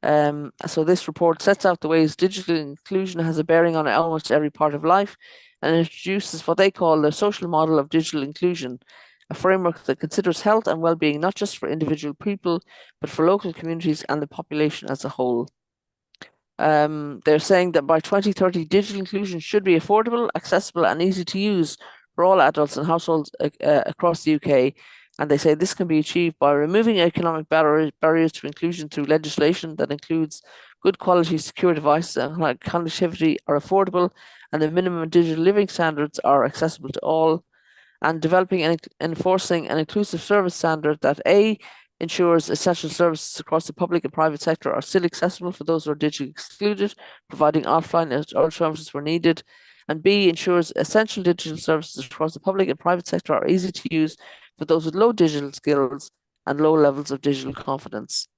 So this report sets out the ways digital inclusion has a bearing on almost every part of life and introduces what they call the social model of digital inclusion, a framework that considers health and well-being not just for individual people, but for local communities and the population as a whole. They're saying that by 2030, digital inclusion should be affordable, accessible, and easy to use for all adults and households across the UK. And they say this can be achieved by removing economic barriers to inclusion through legislation that includes good quality, secure devices and connectivity are affordable, and the minimum digital living standards are accessible to all, and developing and enforcing an inclusive service standard that ensures essential services across the public and private sector are still accessible for those who are digitally excluded, providing offline alternatives where needed, and B, ensures essential digital services across the public and private sector are easy to use for those with low digital skills and low levels of digital confidence.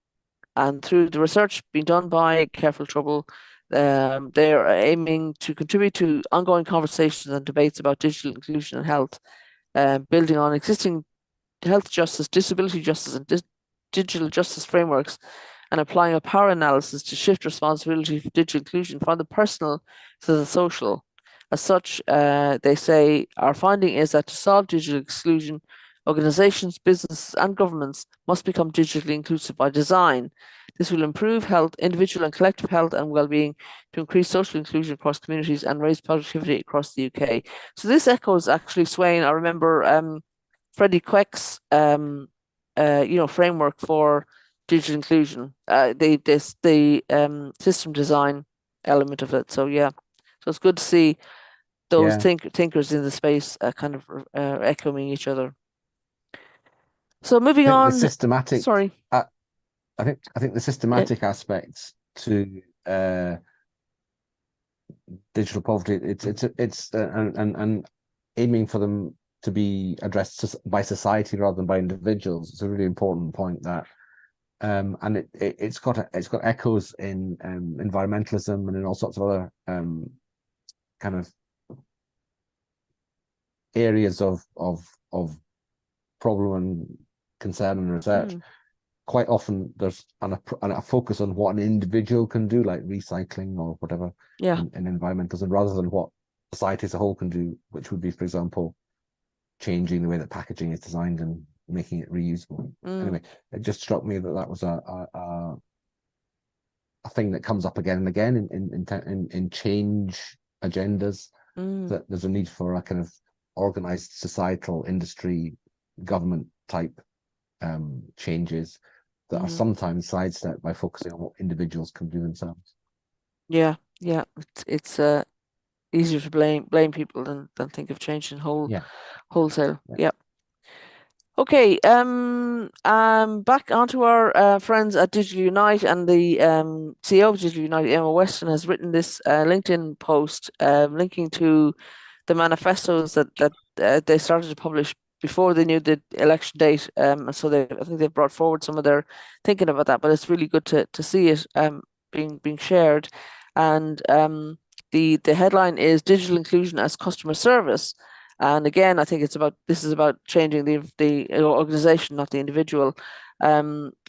And through the research being done by Careful Trouble, they are aiming to contribute to ongoing conversations and debates about digital inclusion and health, building on existing health justice, disability justice, and digital justice frameworks, and applying a power analysis to shift responsibility for digital inclusion from the personal to the social. As such, they say, our finding is that to solve digital exclusion, organizations, businesses, and governments must become digitally inclusive by design. This will improve health, individual and collective health and well-being, to increase social inclusion across communities and raise productivity across the UK. So this echoes actually, Sweyn. I remember Freddie Queck's framework for digital inclusion, the system design element of it. So yeah, so it's good to see those thinkers in the space kind of echoing each other. So moving on, the systematic. Sorry, I think the systematic aspects to digital poverty. It's and aiming for them to be addressed by society rather than by individuals. It's a really important point that, and it's got echoes in environmentalism and in all sorts of other kind of areas of problem and concern and research. Quite often there's a focus on what an individual can do, like recycling or whatever, in environmentalism, rather than what society as a whole can do, which would be, for example, changing the way that packaging is designed and making it reusable. Anyway, it just struck me that was a thing that comes up again and again in change agendas, that there's a need for a kind of organized societal industry government type changes that are sometimes sidestepped by focusing on what individuals can do themselves. Yeah, it's easier to blame people than think of changing wholesale. Yeah. Okay, back onto our friends at Digital Unite, and the CEO of Digital Unite, Emma Weston, has written this LinkedIn post linking to the manifestos that they started to publish before they knew the election date. And so I think they've brought forward some of their thinking about that. But it's really good to see it being shared. And the headline is Digital Inclusion as Customer Service. And again, I think this is about changing the organization, not the individual.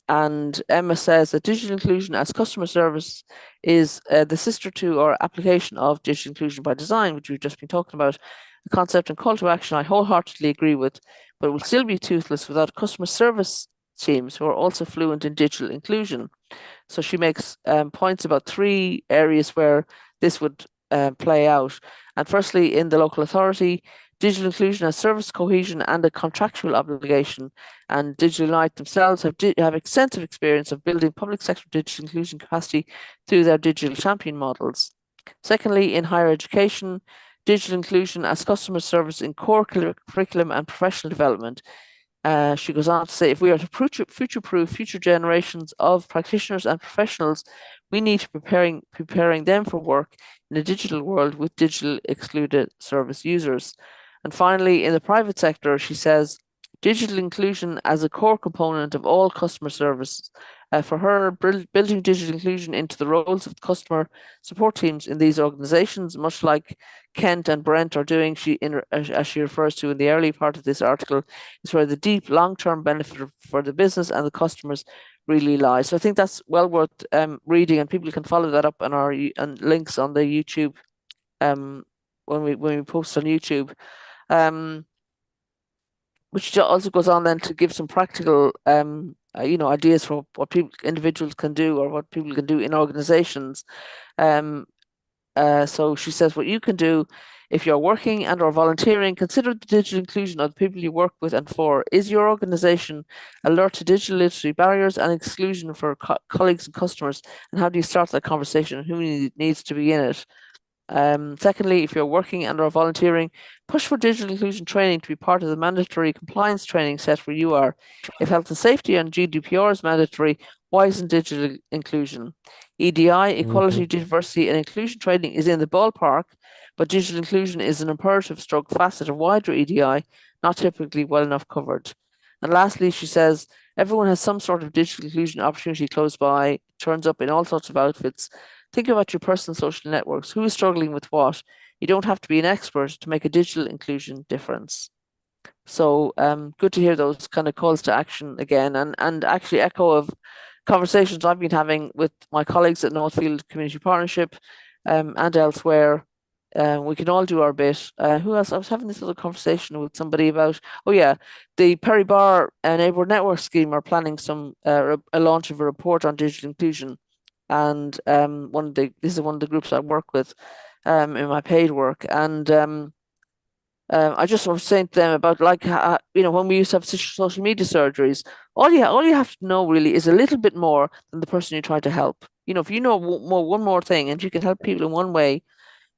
And Emma says that digital inclusion as customer service is the sister to or application of digital inclusion by design, which we've just been talking about. The concept and call to action I wholeheartedly agree with, but it will still be toothless without customer service teams who are also fluent in digital inclusion. So she makes points about 3 areas where this would play out. And firstly, in the local authority, digital inclusion has service cohesion and a contractual obligation, and Digital Unite themselves have extensive experience of building public sector digital inclusion capacity through their digital champion models. Secondly, in higher education, digital inclusion as customer service in core curriculum and professional development. She goes on to say, if we are to future-proof future generations of practitioners and professionals, we need to preparing them for work in a digital world with digital excluded service users. And finally, in the private sector, she says, digital inclusion as a core component of all customer services. For her, building digital inclusion into the roles of customer support teams in these organizations, much like Kent and Brent are doing, as she refers to in the early part of this article, is where the deep long-term benefit for the business and the customers really lies. So I think that's well worth reading, and people can follow that up on our links on the YouTube when we post on YouTube. Which also goes on then to give some practical, ideas for what individuals can do or what people can do in organizations. So she says, what you can do if you're working and or volunteering, consider the digital inclusion of the people you work with and for. Is your organization alert to digital literacy barriers and exclusion for colleagues and customers? And how do you start that conversation and who needs to be in it? Secondly, if you're working and or volunteering, push for digital inclusion training to be part of the mandatory compliance training set where you are. If health and safety and GDPR is mandatory, why isn't digital inclusion? EDI, equality, diversity and inclusion training is in the ballpark, but digital inclusion is an imperative stroke facet of wider EDI, not typically well enough covered. And lastly, she says, everyone has some sort of digital inclusion opportunity close by, turns up in all sorts of outfits. Think about your personal social networks. Who is struggling with what? You don't have to be an expert to make a digital inclusion difference. So good to hear those kind of calls to action again, and actually echo of conversations I've been having with my colleagues at Northfield Community Partnership and elsewhere. We can all do our bit. Who else? I was having this other conversation with somebody about, the Perry Bar Neighbourhood Network Scheme are planning a launch of a report on digital inclusion. And this is one of the groups I work with in my paid work. And I just was saying to them about when we used to have social media surgeries, all you have to know really is a little bit more than the person you try to help. If you know one more thing and you can help people in one way,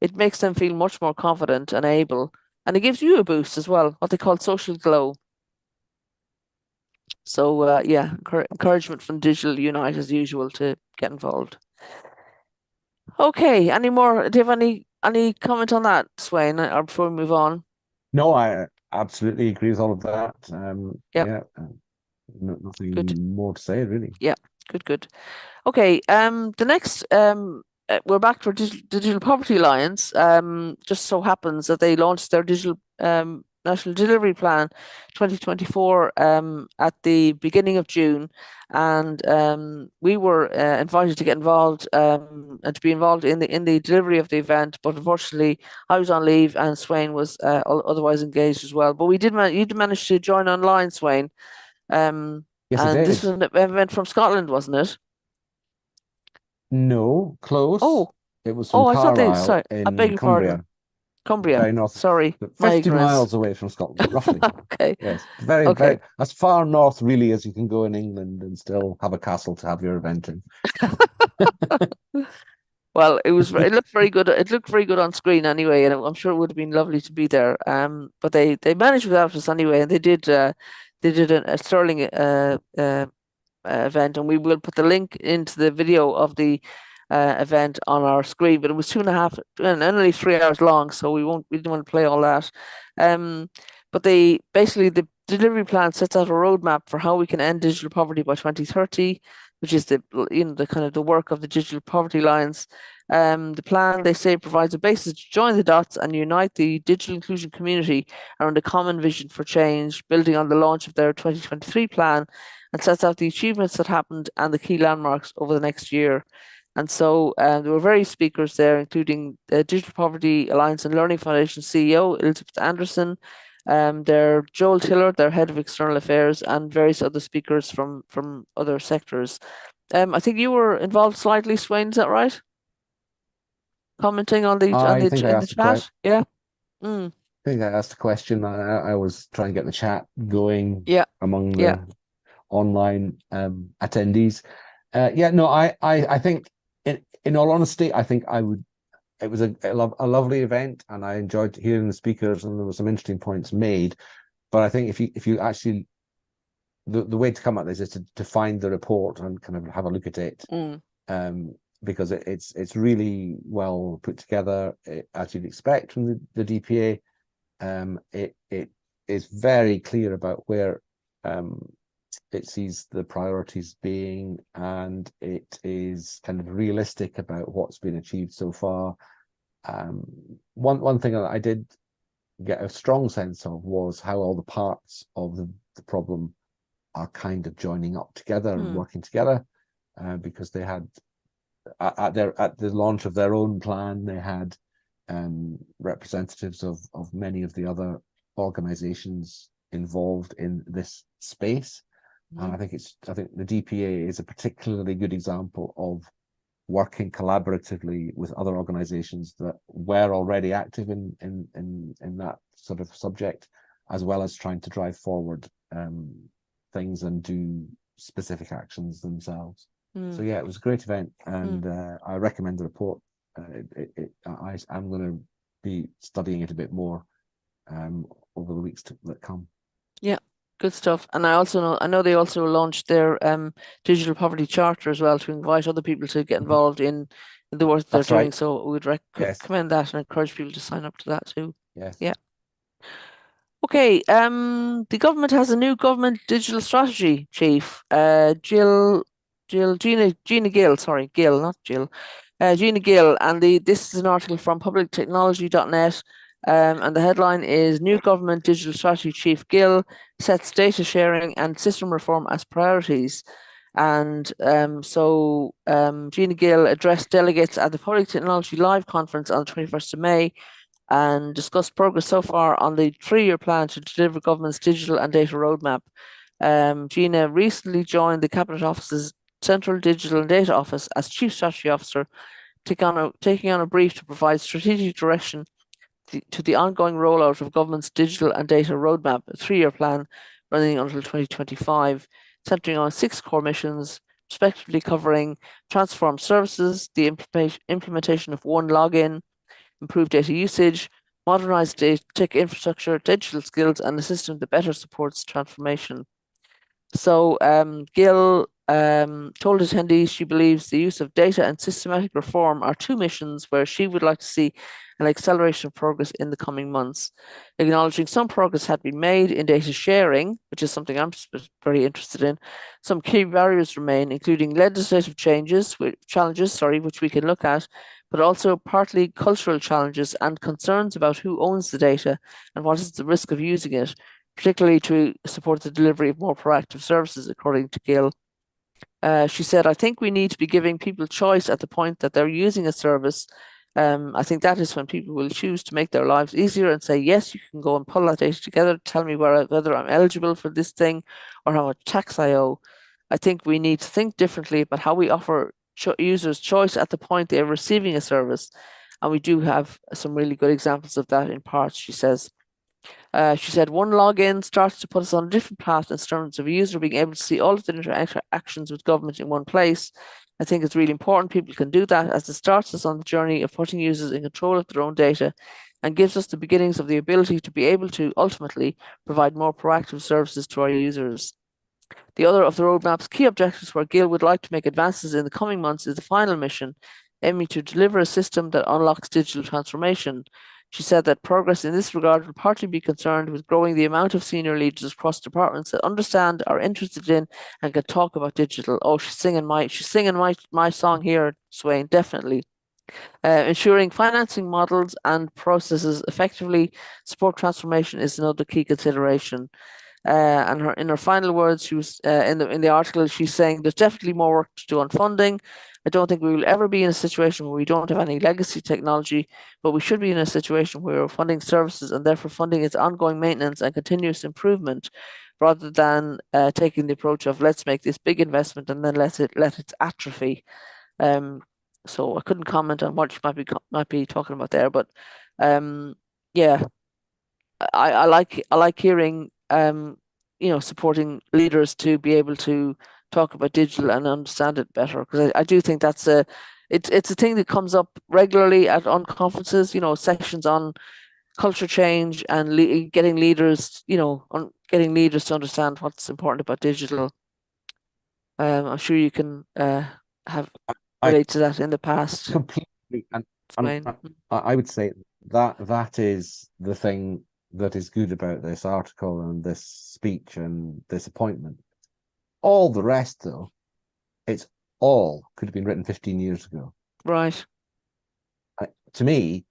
it makes them feel much more confident and able, and it gives you a boost as well, what they call social glow. So encouragement from Digital Unite as usual to get involved. Okay, any more? Do you have any comment on that, Sweyn, or before we move on? No, I absolutely agree with all of that. Nothing more to say really. Yeah, good. Okay, the next we're back for Digital Poverty Alliance. Just so happens that they launched their digital National Delivery Plan 2024 at the beginning of June, and we were invited to get involved and to be involved in the delivery of the event. But unfortunately, I was on leave and Sweyn was otherwise engaged as well. But you did manage to join online, Sweyn. Yes, I and did. This was an event from Scotland, wasn't it? No, close. Oh, it was from I thought Carlisle sorry, I beg in your Cumbria. pardon. Cumbria. Very north. Sorry, my 50 ignorance. miles away from Scotland, roughly. Okay. Yes, very, very as far north really as you can go in England and still have a castle to have your event in. Well, it looked very good. It looked very good on screen anyway, and I'm sure it would have been lovely to be there. But they managed without us anyway, and they did a sterling event, and we will put the link into the video of the event on our screen, but it was 2.5 and only 3 hours long, so we didn't want to play all that. But basically the delivery plan sets out a roadmap for how we can end digital poverty by 2030, which is the kind of the work of the Digital Poverty Alliance. The plan, they say, provides a basis to join the dots and unite the digital inclusion community around a common vision for change, building on the launch of their 2023 plan, and sets out the achievements that happened and the key landmarks over the next year. And so there were various speakers there, including the Digital Poverty Alliance and Learning Foundation CEO Elizabeth Anderson, their Joel Tiller, their head of external affairs, and various other speakers from other sectors. I think you were involved slightly, Sweyn, is that right? Commenting on the I think I in the asked a chat, yeah. I think I asked a question. I was trying to get the chat going Yeah. among the Yeah. online attendees. No, I think in all honesty, I think it was a lovely event, and I enjoyed hearing the speakers, and there were some interesting points made. But I think if you actually the way to come at this is to find the report and kind of have a look at it. Because it's really well put together, as you'd expect from the DPA. It is very clear about where it sees the priorities being, and it is kind of realistic about what's been achieved so far. One thing that I did get a strong sense of was how all the parts of the problem are kind of joining up together and working together, because they had at the launch of their own plan, they had representatives of many of the other organizations involved in this space. And I think the DPA is a particularly good example of working collaboratively with other organizations that were already active in that sort of subject, as well as trying to drive forward things and do specific actions themselves. So yeah, it was a great event, and I recommend the report. I'm going to be studying it a bit more over the weeks that come. Yeah, good stuff. And I know they also launched their digital poverty charter as well, to invite other people to get involved in the work they're doing. Right. So we would recommend that and encourage people to sign up to that too. Yes. Yeah. Okay. The government has a new government digital strategy chief, Janinah Gill, sorry, Gill, not Jill. Janinah Gill, and this is an article from publictechnology.net, and the headline is New Government Digital Strategy Chief Gill sets data sharing and system reform as priorities. And so Janinah Gill addressed delegates at the Public Technology Live conference on the 21st of May and discussed progress so far on the 3-year plan to deliver government's digital and data roadmap. Janinah recently joined the Cabinet Office's Central Digital and Data Office as Chief Strategy Officer, taking on a brief to provide strategic direction to the ongoing rollout of government's digital and data roadmap, a 3-year plan running until 2025, centering on 6 core missions, respectively covering transformed services, the implementation of one login, improved data usage, modernized tech infrastructure, digital skills, and a system that better supports transformation. So Gill told attendees she believes the use of data and systematic reform are 2 missions where she would like to see an acceleration of progress in the coming months, acknowledging some progress had been made in data sharing, which is something I'm very interested in. Some key barriers remain, including legislative challenges, which we can look at, but also partly cultural challenges and concerns about who owns the data and what is the risk of using it, particularly to support the delivery of more proactive services, according to Gill. She said, I think we need to be giving people choice at the point that they're using a service. I think that is when people will choose to make their lives easier and say, yes, you can go and pull that data together, tell me whether I'm eligible for this thing or how much tax I owe. I think we need to think differently about how we offer users choice at the point they are receiving a service. And we do have some really good examples of that in parts, she says. She said one login starts to put us on a different path in terms of a user being able to see all of the interactions with government in one place. I think it's really important people can do that, as it starts us on the journey of putting users in control of their own data and gives us the beginnings of the ability to be able to ultimately provide more proactive services to our users. The other of the roadmap's key objectives where Gill would like to make advances in the coming months is the final mission, aiming to deliver a system that unlocks digital transformation. She said that progress in this regard will partly be concerned with growing the amount of senior leaders across departments that understand, are interested in, and can talk about digital. Oh, she's singing my song here, Sweyn, definitely. Ensuring financing models and processes effectively support transformation is another key consideration. And in her final words, she was in the article, she's saying there's definitely more work to do on funding. I don't think we will ever be in a situation where we don't have any legacy technology, but we should be in a situation where we're funding services and therefore funding its ongoing maintenance and continuous improvement, rather than taking the approach of let's make this big investment and then let it atrophy. So I couldn't comment on what you might be talking about there, but yeah, I like hearing supporting leaders to be able to talk about digital and understand it better, because I do think that's it's a thing that comes up regularly on conferences, sections on culture change and getting leaders to understand what's important about digital. I'm sure you can have I relate to that in the past. completely, and Sweyn. I would say that is the thing that is good about this article and this speech and this appointment. All the rest, though, it's all could have been written 15 years ago. Right. To me,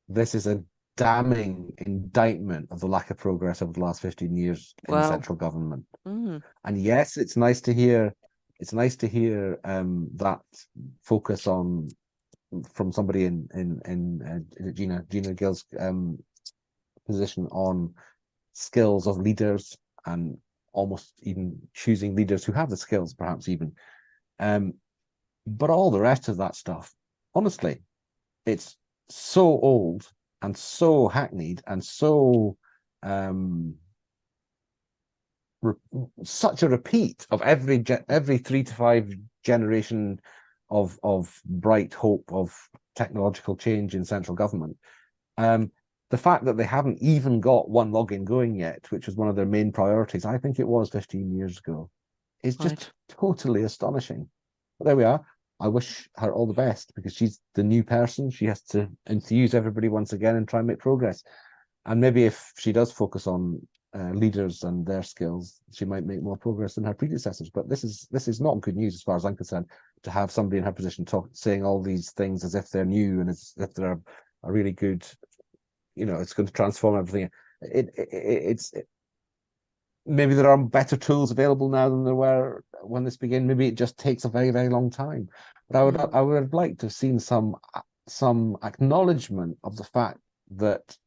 this is a damning indictment of the lack of progress over the last 15 years in Wow. central government. Mm. And yes, it's nice to hear that focus from somebody in Janinah Gill's position on skills of leaders and almost even choosing leaders who have the skills, perhaps even. But all the rest of that stuff, honestly, it's so old and so hackneyed and so such a repeat of every 3 to 5 generation of bright hope of technological change in central government. The fact that they haven't even got one login going yet, which was one of their main priorities, I think it was 15 years ago, is just totally astonishing. But there we are. I wish her all the best, because she's the new person. She has to enthuse everybody once again and try and make progress. And maybe if she does focus on leaders and their skills, she might make more progress than her predecessors. But this is not good news as far as I'm concerned, to have somebody in her position saying all these things as if they're new and as if they're a really good, it's going to transform everything. It's maybe there are better tools available now than there were when this began. Maybe it just takes a very, very long time. But I would have liked to have seen some acknowledgement of the fact that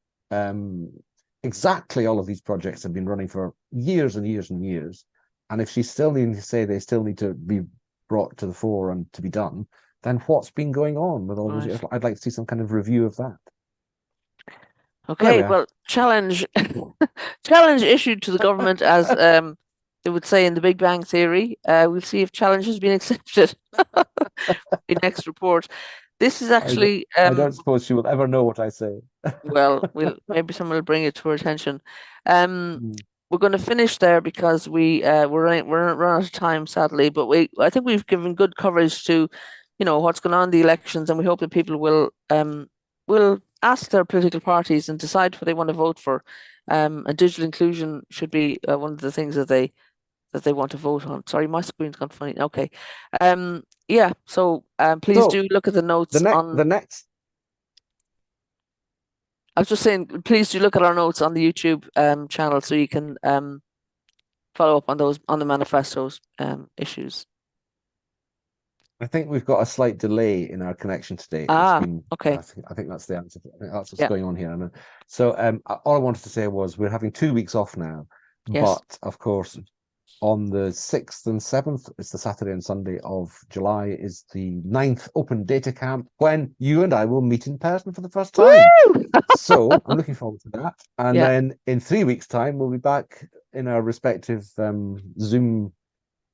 exactly all of these projects have been running for years and years and years. And if she's still needing to say they still need to be brought to the fore and to be done, then what's been going on with all those years? I'd like to see some kind of review of that. Okay, well, challenge issued to the government, as they would say in the Big Bang Theory. We'll see if challenge has been accepted. The next report. This is actually. I don't suppose she will ever know what I say. Well, maybe someone will bring it to her attention. We're going to finish there because we're running out of time, sadly. But I think we've given good coverage to, what's going on in the elections, and we hope that people will ask their political parties and decide what they want to vote for. And digital inclusion should be one of the things that they want to vote on. Sorry, my screen's gone funny. Okay. Yeah. So please do look at the notes the next. I was just saying, please do look at our notes on the YouTube channel so you can follow up on the manifestos issues. I think we've got a slight delay in our connection today. Okay. I think that's the answer. I think that's what's going on here. So all I wanted to say was we're having 2 weeks off now, but of course, on the 6th and 7th, it's the Saturday and Sunday of July, is the 9th Open Data Camp, when you and I will meet in person for the first time. So I'm looking forward to that. And then in 3 weeks' time, we'll be back in our respective Zoom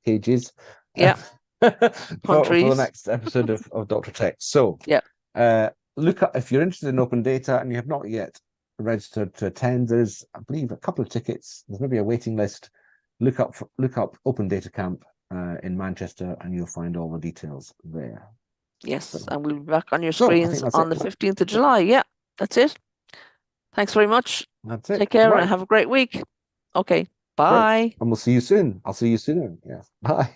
cages. Yeah. for the next episode of Dr. Tech. So look up, if you're interested in open data and you have not yet registered to attend, there's, I believe, a couple of tickets. There's maybe a waiting list. look up Open Data Camp in Manchester, and you'll find all the details there. Yes, and we'll be back on your So, I think screens that's on it. the 15th of July. Yeah, that's it. Thanks very much. That's it. Take care Right. and have a great week. Okay, Great. bye. And we'll see you soon. I'll see you soon. Yes. Bye.